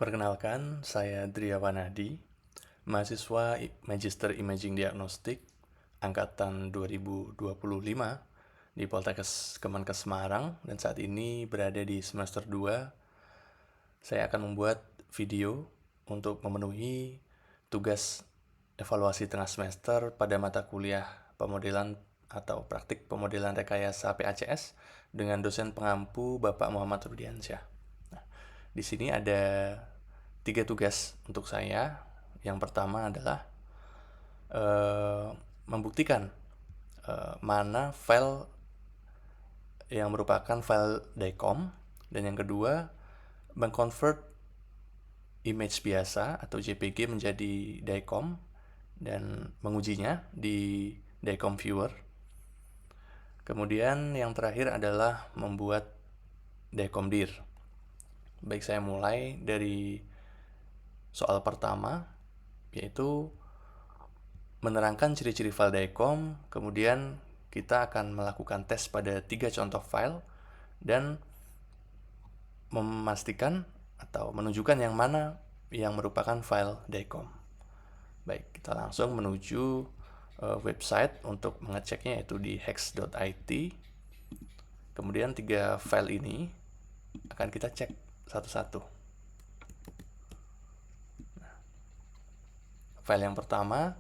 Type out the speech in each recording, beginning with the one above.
Perkenalkan, saya Driawan Hadi, mahasiswa Magister Imaging Diagnostik angkatan 2025 di Poltekkes Kemenkes Semarang, dan saat ini berada di semester 2. Saya akan membuat video untuk memenuhi tugas evaluasi tengah semester pada mata kuliah pemodelan atau praktik pemodelan rekayasa PACS dengan dosen pengampu Bapak Muhammad Rudiansyah. Nah, di sini ada 3 tugas untuk saya. Yang pertama adalah membuktikan mana file yang merupakan file DICOM, dan yang kedua mengconvert image biasa atau JPG menjadi DICOM dan mengujinya di DICOM Viewer. Kemudian yang terakhir adalah membuat DICOM DIR. Baik, saya mulai dari soal pertama, yaitu menerangkan ciri-ciri file DICOM. Kemudian kita akan melakukan tes pada 3 contoh file dan memastikan atau menunjukkan yang mana yang merupakan file DICOM. Baik, kita langsung menuju website untuk mengeceknya, yaitu di hex.it. Kemudian 3 file ini akan kita cek satu-satu. File yang pertama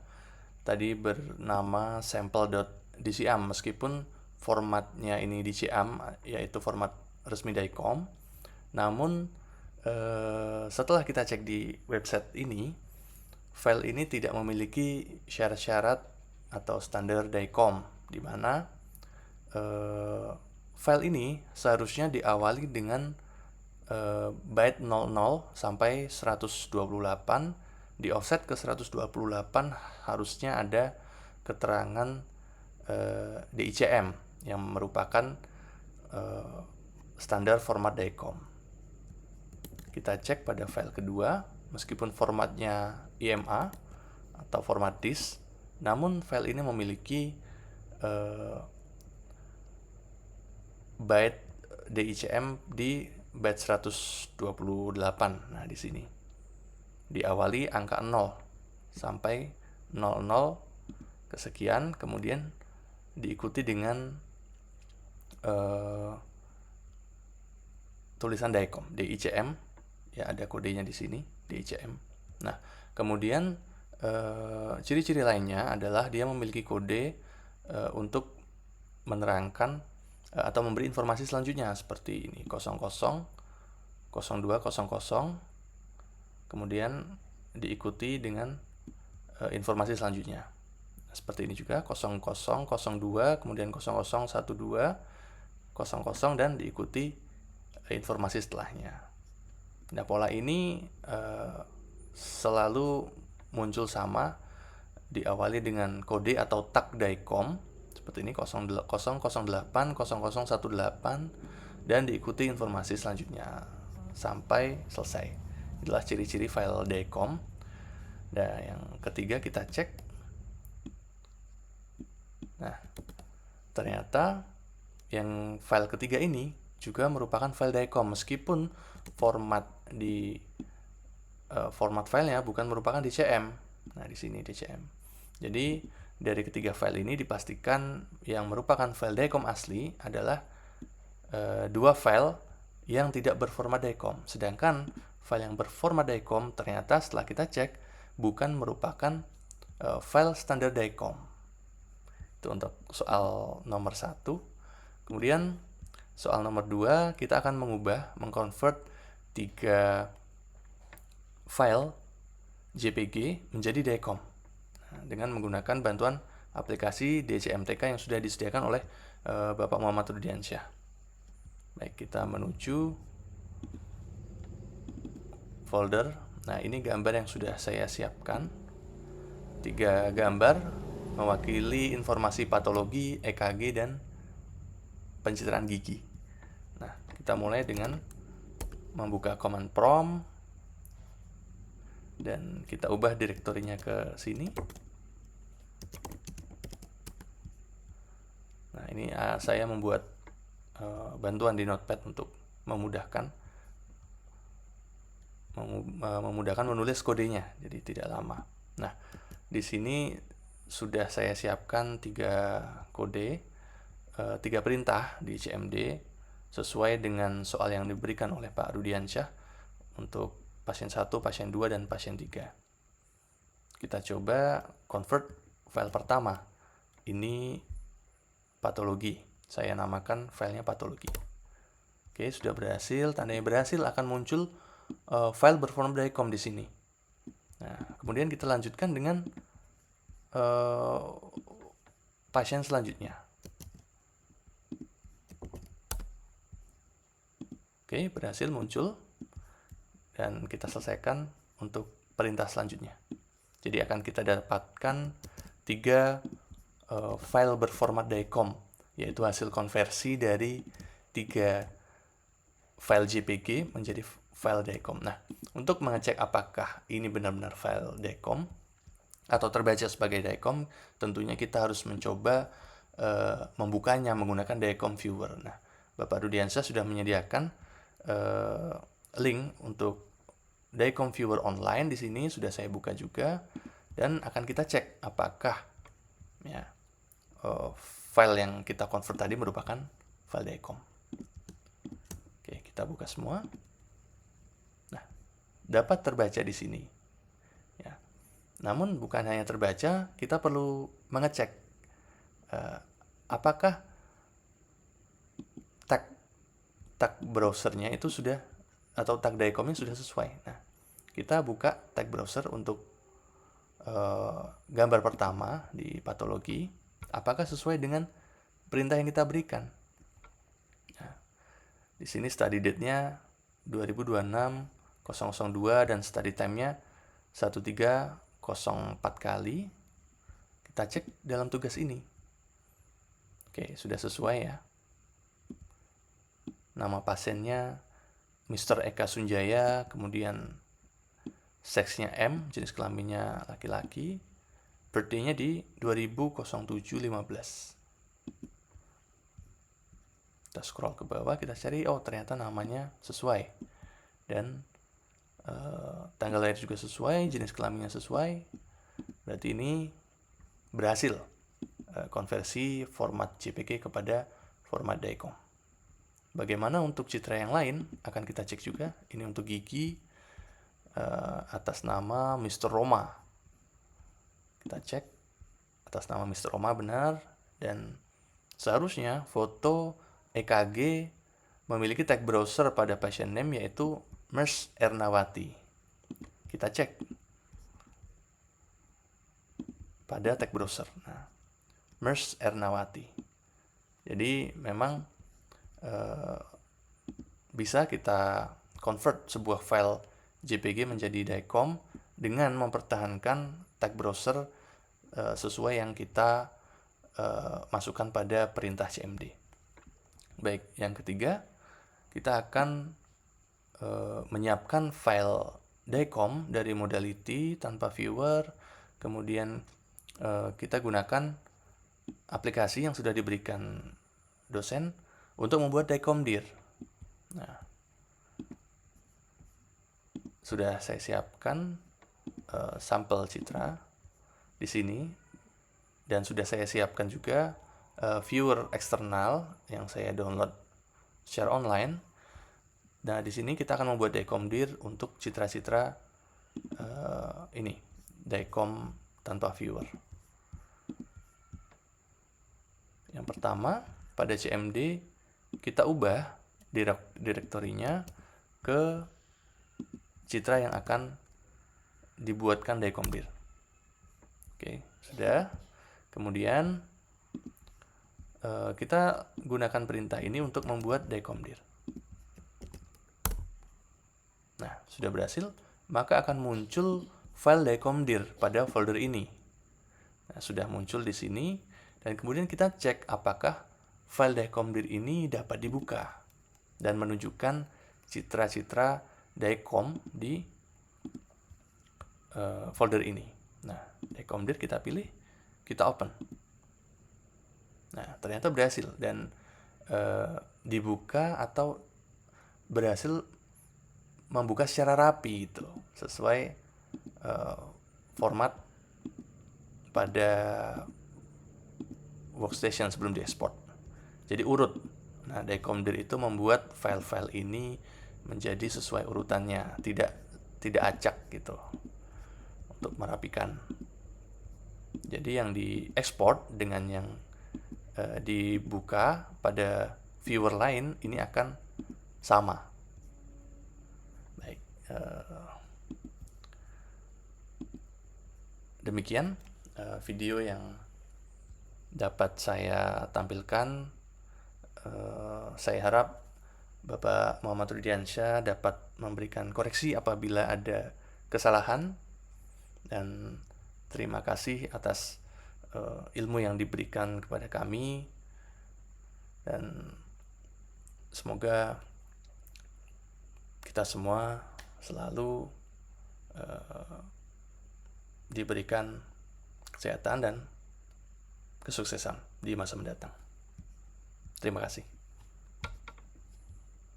tadi bernama sample.dcam, meskipun formatnya ini DCM, yaitu format resmi DICOM. Namun setelah kita cek di website ini, file ini tidak memiliki syarat-syarat atau standar DICOM, di mana file ini seharusnya diawali dengan byte 00 sampai 128. Di offset ke 128 harusnya ada keterangan DICM yang merupakan standar format DICOM. Kita cek pada file kedua, meskipun formatnya IMA atau format disk, namun file ini memiliki byte DICM di byte 128. Nah, di sini diawali angka 0 sampai 00 kesekian, kemudian diikuti dengan tulisan DICOM, DICM, ya ada kodenya di sini, DICM. Nah, kemudian ciri-ciri lainnya adalah dia memiliki kode untuk menerangkan atau memberi informasi selanjutnya seperti ini, 00, 0200, kemudian diikuti dengan informasi selanjutnya. Seperti ini juga, 0002, kemudian 0012, 00, dan diikuti informasi setelahnya. Nah, pola ini selalu muncul sama, diawali dengan kode atau tag DICOM seperti ini, 0008, 0018, dan diikuti informasi selanjutnya sampai selesai. Itulah ciri-ciri file DICOM. Dan yang ketiga kita cek. Nah, ternyata yang file ketiga ini juga merupakan file DICOM, meskipun format di format filenya bukan merupakan DCM. Nah, di sini DCM. Jadi dari ketiga file ini dipastikan yang merupakan file DICOM asli adalah dua file yang tidak berformat DICOM. Sedangkan file yang berformat DICOM ternyata setelah kita cek bukan merupakan file standar DICOM. Itu untuk soal nomor 1. Kemudian soal nomor 2, kita akan mengconvert 3 file JPG menjadi DICOM dengan menggunakan bantuan aplikasi DCMTK yang sudah disediakan oleh Bapak Muhammad Rudiansyah. Baik, kita menuju folder. Nah, ini gambar yang sudah saya siapkan. 3 gambar mewakili informasi patologi, EKG, dan pencitraan gigi. Nah, kita mulai dengan membuka command prompt dan kita ubah direktorinya ke sini. Nah, ini saya membuat bantuan di Notepad untuk memudahkan. memudahkan menulis kodenya, jadi tidak lama. Nah, di sini sudah saya siapkan 3 kode, 3 perintah di CMD sesuai dengan soal yang diberikan oleh Pak Rudiansyah untuk pasien 1, pasien 2, dan pasien 3. Kita coba convert file pertama. Ini patologi. Saya namakan filenya patologi. Oke, sudah berhasil. Tandanya berhasil akan muncul file berformat DICOM di sini. Nah, kemudian kita lanjutkan dengan pasien selanjutnya. Oke, berhasil muncul. Dan kita selesaikan untuk perintah selanjutnya. Jadi akan kita dapatkan 3 file berformat DICOM, yaitu hasil konversi dari 3 file JPG menjadi file DICOM. Nah, untuk mengecek apakah ini benar-benar file DICOM atau terbaca sebagai DICOM, tentunya kita harus mencoba membukanya menggunakan DICOM Viewer. Nah, Bapak Rudiansyah sudah menyediakan link untuk DICOM Viewer online di sini, sudah saya buka juga, dan akan kita cek apakah ya file yang kita convert tadi merupakan file DICOM. Oke, kita buka semua. Nah, dapat terbaca di sini. Ya. Namun bukan hanya terbaca, kita perlu mengecek apakah tag browsernya itu sudah, atau tag DICOM-nya sudah sesuai. Nah, kita buka tag browser untuk gambar pertama di patologi, apakah sesuai dengan perintah yang kita berikan. Nah, di sini study date-nya 2026-002 dan study time-nya 1304 kali. Kita cek dalam tugas ini. Oke, sudah sesuai ya. Nama pasiennya Mr. Eka Sunjaya, kemudian seksnya M, jenis kelaminnya laki-laki, birthday-nya di 2007-15. Kita scroll ke bawah, kita cari, oh ternyata namanya sesuai, dan tanggal lahir juga sesuai, jenis kelaminnya sesuai. Berarti ini berhasil konversi format JPG kepada format DICOM. Bagaimana untuk citra yang lain? Akan kita cek juga. Ini untuk gigi, atas nama Mr. Roma. Kita cek atas nama Mr. Roma benar, dan seharusnya foto EKG memiliki tag browser pada patient name yaitu Mers Ernawati. Kita cek pada tag browser. Nah, Mers Ernawati. Jadi memang bisa kita convert sebuah file JPG menjadi DICOM dengan mempertahankan tag browser sesuai yang kita masukkan pada perintah CMD. Baik, yang ketiga, kita akan menyiapkan file DICOM dari modality tanpa viewer, kemudian kita gunakan aplikasi yang sudah diberikan dosen untuk membuat DICOM dir. Nah, sudah saya siapkan sampel citra di sini, dan sudah saya siapkan juga viewer eksternal yang saya download secara online. Nah, di sini kita akan membuat DICOM dir untuk citra-citra ini, DICOM tanpa viewer. Yang pertama, pada CMD kita ubah direktorinya ke citra yang akan dibuatkan DICOM dir. Oke, sudah. Kemudian kita gunakan perintah ini untuk membuat DICOM dir. Nah, sudah berhasil, maka akan muncul file DICOM dir pada folder ini. Nah, sudah muncul di sini, dan kemudian kita cek apakah file DICOM dir ini dapat dibuka dan menunjukkan citra-citra DICOM di folder ini. Nah, DICOM dir kita pilih, kita open. Nah, ternyata berhasil, dan dibuka atau berhasil membuka secara rapi gitu, sesuai format pada workstation sebelum diekspor. Jadi urut. Nah, Dicomdir itu membuat file-file ini menjadi sesuai urutannya, tidak acak gitu, untuk merapikan. Jadi yang diekspor dengan yang dibuka pada viewer lain ini akan sama. Baik, demikian video yang dapat saya tampilkan. Saya harap Bapak Muhammad Rudiansyah dapat memberikan koreksi apabila ada kesalahan, dan terima kasih atas ilmu yang diberikan kepada kami, dan semoga kita semua selalu diberikan kesehatan dan kesuksesan di masa mendatang. Terima kasih.